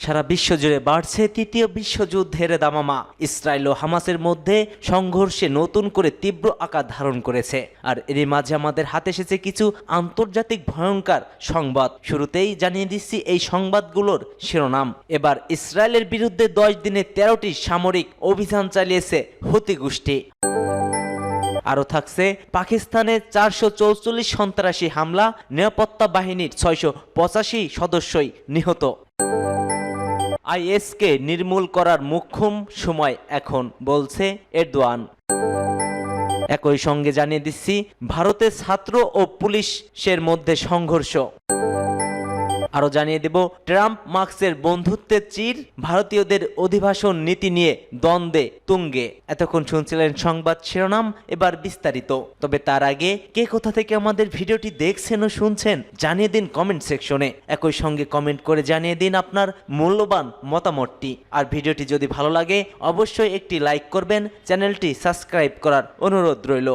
সারা বিশ্বজুড়ে বাড়ছে তৃতীয় বিশ্বযুদ্ধের দামামা। ইসরায়েল ও হামাসের মধ্যে সংঘর্ষে নতুন করে তীব্র আকার ধারণ করেছে। আর এরই মাঝে আমাদের হাতে এসেছে কিছু আন্তর্জাতিক ভয়ঙ্কর সংবাদ। শুরুতেই জানিয়ে দিচ্ছি এই সংবাদগুলোর শিরোনাম। এবার ইসরায়েলের বিরুদ্ধে 10 দিনে 13টি সামরিক অভিযান চালিয়েছে হুতি গোষ্ঠী। আরও থাকছে পাকিস্তানের 444 সন্ত্রাসী হামলা, নিরাপত্তা বাহিনীর 685 সদস্যই নিহত। আইএসকে নির্মূল করার মোক্ষম সময় এখন, বলছে এরদোয়ান। একই সঙ্গে জানিয়ে দিচ্ছি ভারতের ছাত্র ও পুলিশের মধ্যে সংঘর্ষ। আরও জানিয়ে দেব ট্রাম্প মার্কসের বন্ধুত্বের চির, ভারতীয়দের অভিবাসন নীতি নিয়ে দ্বন্দ্বে তুঙ্গে। এতক্ষণ শুনছিলেন সংবাদ শিরোনাম, এবার বিস্তারিত। তবে তার আগে কে কোথা থেকে আমাদের ভিডিওটি দেখছেন ও শুনছেন জানিয়ে দিন কমেন্ট সেকশনে। একই সঙ্গে কমেন্ট করে জানিয়ে দিন আপনার মূল্যবান মতামতটি। আর ভিডিওটি যদি ভালো লাগে অবশ্যই একটি লাইক করবেন, চ্যানেলটি সাবস্ক্রাইব করার অনুরোধ রইল।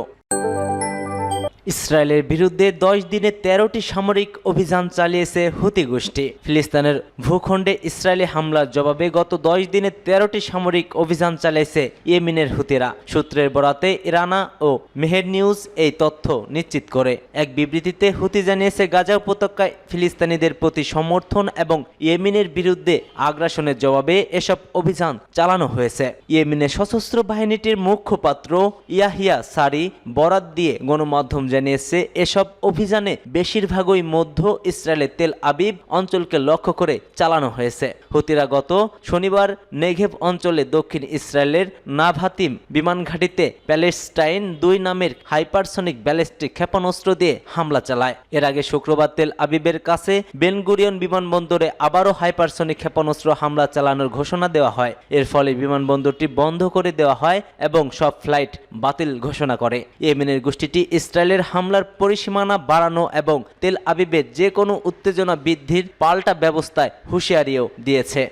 ইসরায়েলের বিরুদ্ধে 10 দিনে 13টি সামরিক অভিযান চালিয়েছে হুতি গোষ্ঠী। ফিলিস্তিনের ভূখণ্ডে ইসরায়েলি হামলার জবাবে গত 10 দিনে 13টি সামরিক অভিযান চালিয়েছে ইয়েমেনের হুতিরা। সূত্রের বরাতে ইরানা ও মেহের নিউজ এই তথ্য নিশ্চিত করে। এক বিবৃতিতে হুতি জানিয়েছে গাজা উপত্যকায় ফিলিস্তিনিদের প্রতি সমর্থন এবং ইয়েমেনের বিরুদ্ধে আগ্রাসনের জবাবে এসব অভিযান চালানো হয়েছে। ইয়েমেনের সশস্ত্র বাহিনীটির মুখপাত্র ইয়াহিয়া সারি বরাত দিয়ে গণমাধ্যম জানিয়েছে এসব অভিযানে বেশিরভাগই মধ্য ইসরায়েলের তেল আবিব অঞ্চলকে লক্ষ্য করে চালানো হয়েছে। হুতিরা গত শনিবার নেঘেভ অঞ্চলে দক্ষিণ ইসরায়েলের নাভাতিম বিমান ঘাঁটিতে প্যালেস্টাইন 2 নামের হাইপারসনিক ব্যালিস্টিক ক্ষেপণাস্ত্র দিয়ে হামলা চালায়। এর আগে শুক্রবার তেল আবিবের কাছে বেনগুরিয়ন বিমানবন্দরে আবারও হাইপারসনিক ক্ষেপণাস্ত্র হামলা চালানোর ঘোষণা দেওয়া হয়। এর ফলে বিমানবন্দরটি বন্ধ করে দেওয়া হয় এবং সব ফ্লাইট বাতিল ঘোষণা করে। ইয়েমেনের গোষ্ঠীটি ইসরায়েলের হামলার পরিসীমানা বাড়ানো এবং তেল আবিবের যে কোনো উত্তেজনা বৃদ্ধির পাল্টা ব্যবস্থায় হুঁশিয়ারিও দিয়েছে।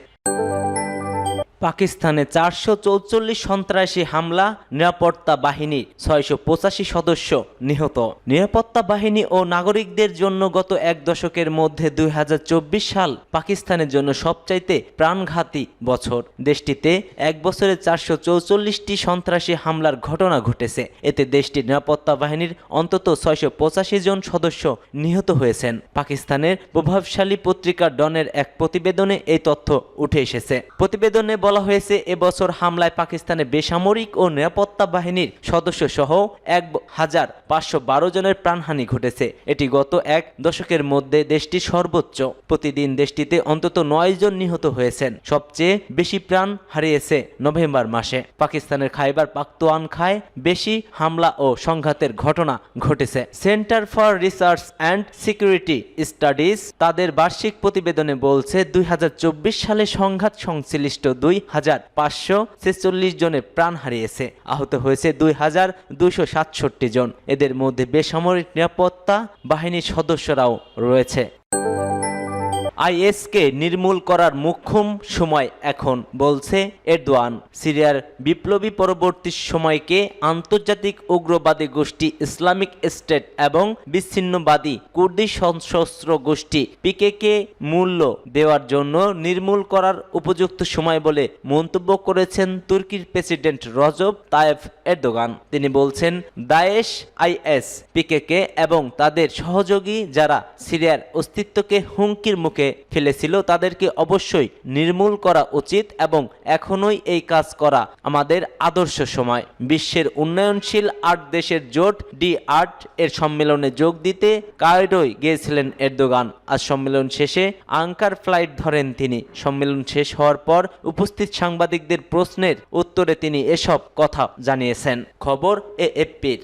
পাকিস্তানে 444 সন্ত্রাসী হামলা, নিরাপত্তা বাহিনীর 685 সদস্য নিহত। নিরাপত্তা বাহিনী ও নাগরিকদের জন্য গত এক দশকের মধ্যে 2024 সাল পাকিস্তানের জন্য সবচাইতে প্রাণঘাতী বছর। দেশটিতে এক বছরে 444টি সন্ত্রাসী হামলার ঘটনা ঘটেছে। এতে দেশটির নিরাপত্তা বাহিনীর অন্তত 685 জন সদস্য নিহত হয়েছেন। পাকিস্তানের প্রভাবশালী পত্রিকা ডনের এক প্রতিবেদনে এই তথ্য উঠে এসেছে। প্রতিবেদনে বলা হয়েছে এবছর হামলায় পাকিস্তানের বেসামরিক ও নিরাপত্তা বাহিনীর সদস্য সহ 1512 জনের প্রাণহানি ঘটেছে। এটি গত এক দশকের মধ্যে দেশটির সর্বোচ্চ। প্রতিদিন দেশটিতে অন্তত 9 জন নিহত হয়েছেন। সবচেয়ে বেশি প্রাণ হারিয়েছে নভেম্বর মাসে। পাকিস্তানের খাইবার পাখতুনখায় বেশি হামলা ও সংঘাতের ঘটনা ঘটেছে। Centre for research and security studies তাদের বার্ষিক প্রতিবেদনে বলছে 2024 সালে সংঘাত সংশ্লিষ্ট 2546 জনের প্রাণ হারিয়েছে। আহত হয়েছে 2267 জন। এদের মধ্যে বেসামরিক নিরাপত্তা বাহিনীর সদস্যরাও রয়েছে। আইএসকে নির্মূল করার মোক্ষম সময় এখন, বলছে এরদোয়ান। সিরিয়ার বিপ্লবী পরবর্তী সময়কে আন্তর্জাতিক উগ্রবাদী গোষ্ঠী ইসলামিক স্টেট এবং বিচ্ছিন্নবাদী কুর্দি সশস্ত্র গোষ্ঠী পিকেকে মূল্য দেওয়ার জন্য নির্মূল করার উপযুক্ত সময় বলে মন্তব্য করেছেন তুর্কির প্রেসিডেন্ট রজব তায়েব এরদোগান। তিনি বলছেন দায়েশ, আইএস, পিকেকে এবং তাদের সহযোগী যারা সিরিয়ার অস্তিত্বকে হুমকির মুখে ফেলেছিল তাদেরকে অবশ্যই নির্মূল করা উচিত এবং এখনোই এই কাজ করা আমাদের আদর্শ সময়। বিশ্বের উন্নয়নশীল 8 দেশের জোট D8 এর সম্মেলনে যোগ দিতে কায়রোয় গিয়েছিলেন এরদোগান। আজ সম্মেলন শেষে আঙ্কার ফ্লাইট ধরেন তিনি। সম্মেলন শেষ হওয়ার পর উপস্থিত সাংবাদিকদের প্রশ্নের উত্তরে তিনি এসব কথা জানিয়েছেন। খবর AFP'র।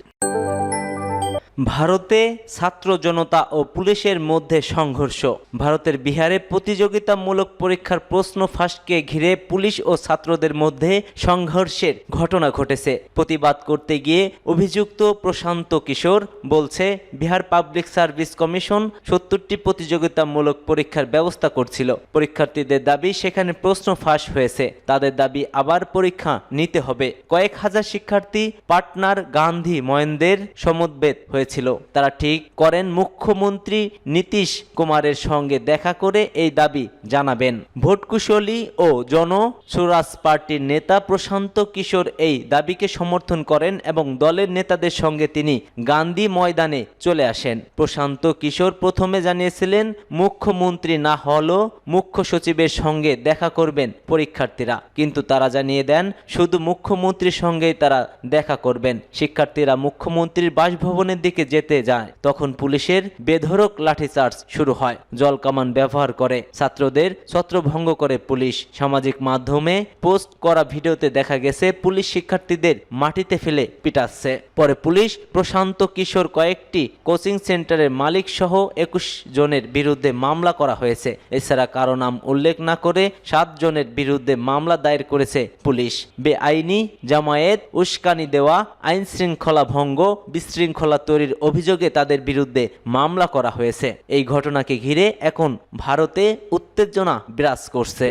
ভারতে ছাত্র জনতা ও পুলিশের মধ্যে সংঘর্ষ। ভারতের বিহারে প্রতিযোগিতামূলক পরীক্ষার প্রশ্ন ফাঁসকে ঘিরে পুলিশ ও ছাত্রদের মধ্যে সংঘর্ষের ঘটনা ঘটেছে। প্রতিবাদ করতে গিয়ে অভিযুক্ত প্রশান্ত কিশোর বলছে বিহার পাবলিক সার্ভিস কমিশন 70টি প্রতিযোগিতামূলক পরীক্ষার ব্যবস্থা করছিল। পরীক্ষার্থীদের দাবি সেখানে প্রশ্ন ফাঁস হয়েছে। তাদের দাবি আবার পরীক্ষা নিতে হবে। কয়েক হাজার শিক্ষার্থী পাটনার গান্ধী ময়ন্দের সমবেত হয়েছে। হয়েছিল। তারা ঠিক করেন মুখ্যমন্ত্রী নীতীশ কুমারের সঙ্গে দেখা করে এই দাবি জানাবেন। ভোটকুশলী ও জনস্বরাজ পার্টির নেতা প্রশান্ত কিশোর এই দাবিকে সমর্থন করেন এবং দলের নেতাদের সঙ্গে তিনি গান্ধী ময়দানে চলে আসেন। প্রশান্ত কিশোর প্রথমে জানিয়েছিলেন মুখ্যমন্ত্রী না হলেও মুখ্য সচিবের সঙ্গে দেখা করবেন পরীক্ষার্থীরা, কিন্তু তারা জানিয়ে দেন শুধু মুখ্যমন্ত্রীর সঙ্গেই তারা দেখা করবেন। শিক্ষার্থীরা মুখ্যমন্ত্রীর বাসভবনের দিকে যেতে যায়, তখন পুলিশের বেধড়ক লাঠিচার্জ শুরু হয়। জলকামান ব্যবহার করে, ছাত্রদের ছত্রভঙ্গ করে পুলিশ। সামাজিক মাধ্যমে পোস্ট করা ভিডিওতে দেখা গেছে পুলিশ শিক্ষার্থীদের মাটিতে ফেলে পিটাচ্ছে। পরে পুলিশ প্রশান্ত কিশোর কয়েকটি কোচিং সেন্টারের মালিক সহ 21 জনের বিরুদ্ধে মামলা করা হয়েছে। এছাড়া কারো নাম উল্লেখ না করে 7 জনের বিরুদ্ধে মামলা দায়ের করেছে পুলিশ। বেআইনি জামায়াত, উস্কানি দেওয়া, আইন শৃঙ্খলা ভঙ্গ, বিশৃঙ্খলা তৈরির অভিযোগে তাদের বিরুদ্ধে মামলা করা হয়েছে। এই ঘটনাকে ঘিরে এখন ভারতে উত্তেজনা বিরাজ করছে।